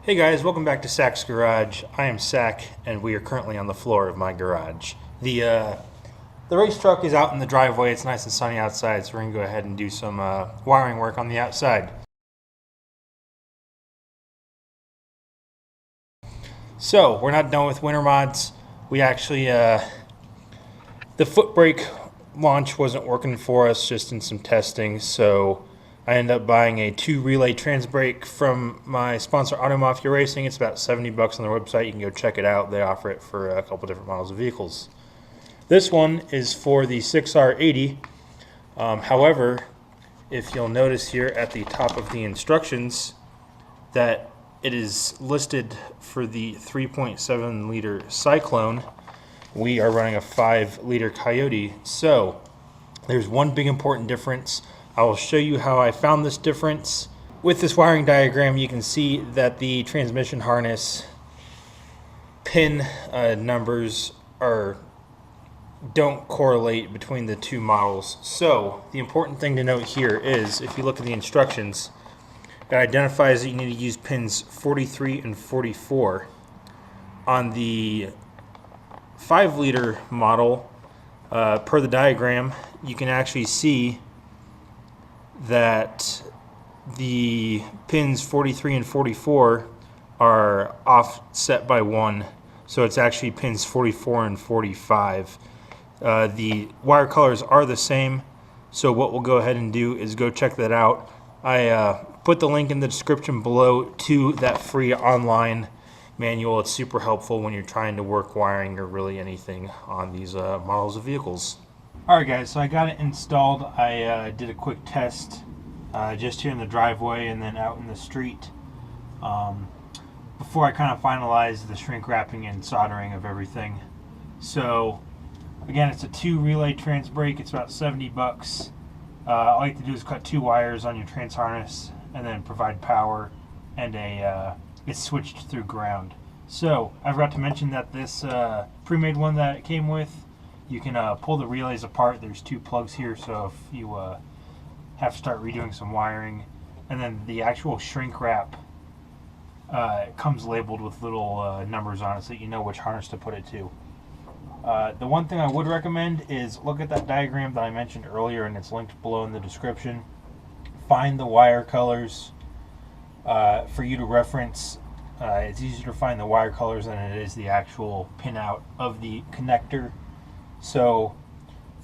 Hey guys, welcome back to Sack's Garage. I am Sack, and we are currently on the floor of my garage. The race truck is out in the driveway. It's nice and sunny outside, so we're gonna go ahead and do some wiring work on the outside. So we're not done with winter mods. We actually the foot brake launch wasn't working for us, just in some testing. So I ended up buying a 2-relay trans brake from my sponsor Auto Mafia Racing. It's about $70 on their website. You can go check it out. They offer it for a couple different models of vehicles. This one is for the 6R80. However, if you'll notice here at the top of the instructions that it is listed for the 3.7 liter Cyclone, we are running a 5-liter Coyote. So there's one big important difference. I will show you how I found this difference. With this wiring diagram, you can see that the transmission harness pin numbers don't correlate between the two models. So the important thing to note here is, if you look at the instructions, it identifies that you need to use pins 43 and 44. On the 5-liter model, per the diagram, you can actually see that the pins 43 and 44 are offset by 1, so it's actually pins 44 and 45. The wire colors are the same, so what we'll go ahead and do is go check that out. I put the link in the description below to that free online manual. It's super helpful when you're trying to work wiring or really anything on these models of vehicles. Alright guys, so I got it installed. I did a quick test just here in the driveway and then out in the street before I kind of finalized the shrink wrapping and soldering of everything. So again, it's a 2-relay trans brake. It's about $70. All you have to do is cut 2 wires on your trans harness and then provide power, and it's switched through ground. So I forgot to mention that this pre-made one that it came with, you can pull the relays apart. There's 2 plugs here, so if you have to start redoing some wiring, and then the actual shrink wrap comes labeled with little numbers on it so that you know which harness to put it to. The one thing I would recommend is look at that diagram that I mentioned earlier, and it's linked below in the description. Find the wire colors for you to reference. It's easier to find the wire colors than it is the actual pinout of the connector. So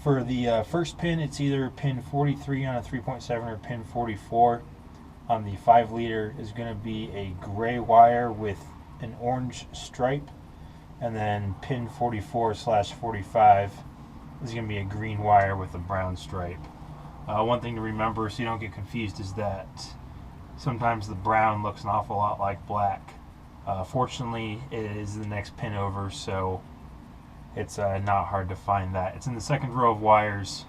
for the first pin, it's either pin 43 on a 3.7 or pin 44 on the 5-liter is going to be a gray wire with an orange stripe, and then pin 44/45 is going to be a green wire with a brown stripe. One thing to remember so you don't get confused is that sometimes the brown looks an awful lot like black. Fortunately, it is the next pin over, so it's not hard to find that. It's in the second row of wires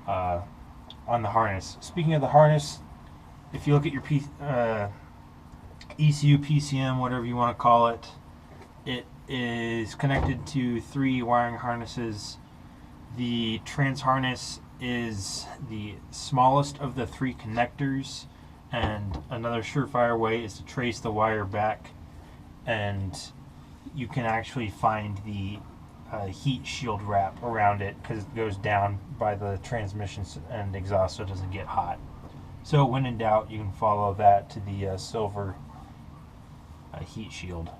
on the harness. Speaking of the harness, if you look at your ECU, PCM, whatever you want to call it, it is connected to 3 wiring harnesses. The trans harness is the smallest of the 3 connectors, and another surefire way is to trace the wire back, and you can actually find the heat shield wrap around it because it goes down by the transmission and exhaust so it doesn't get hot. So when in doubt, you can follow that to the silver heat shield.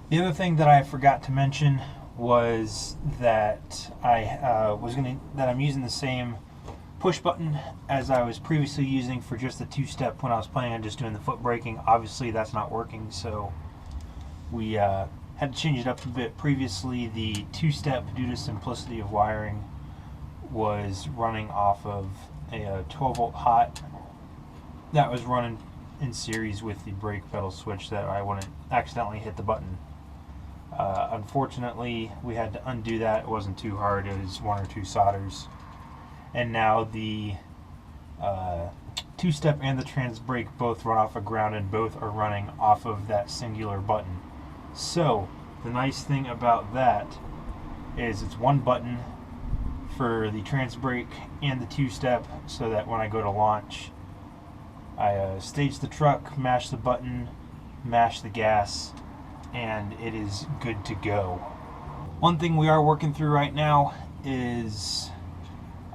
The other thing that I forgot to mention was that I'm using the same push button as I was previously using for just the 2-step when I was planning on just doing the foot braking. Obviously that's not working, so we had to change it up a bit. Previously the 2-step, due to simplicity of wiring, was running off of a 12-volt hot that was running in series with the brake pedal switch that I wouldn't accidentally hit the button. Unfortunately, we had to undo that. It wasn't too hard. It was 1 or 2 solders. And now the 2-step and the trans brake both run off of ground, and both are running off of that singular button. So the nice thing about that is it's one button for the trans brake and the 2-step, so that when I go to launch, I stage the truck, mash the button, mash the gas, and it is good to go. One thing we are working through right now is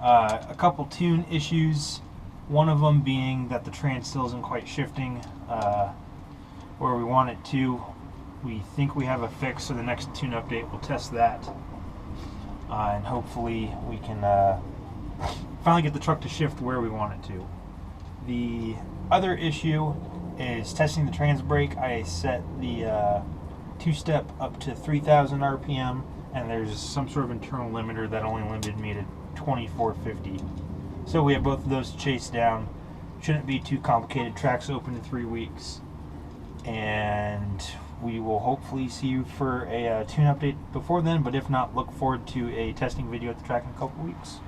a couple tune issues. One of them being that the trans still isn't quite shifting where we want it to. We think we have a fix, so the next tune update will test that. And hopefully we can finally get the truck to shift where we want it to. The other issue is testing the trans brake. I set the two-step up to 3,000 RPM, and there's some sort of internal limiter that only limited me to 2450. So we have both of those to chase down. Shouldn't be too complicated. Track's open in 3 weeks, and we will hopefully see you for a tune update before then, but if not, look forward to a testing video at the track in a couple weeks.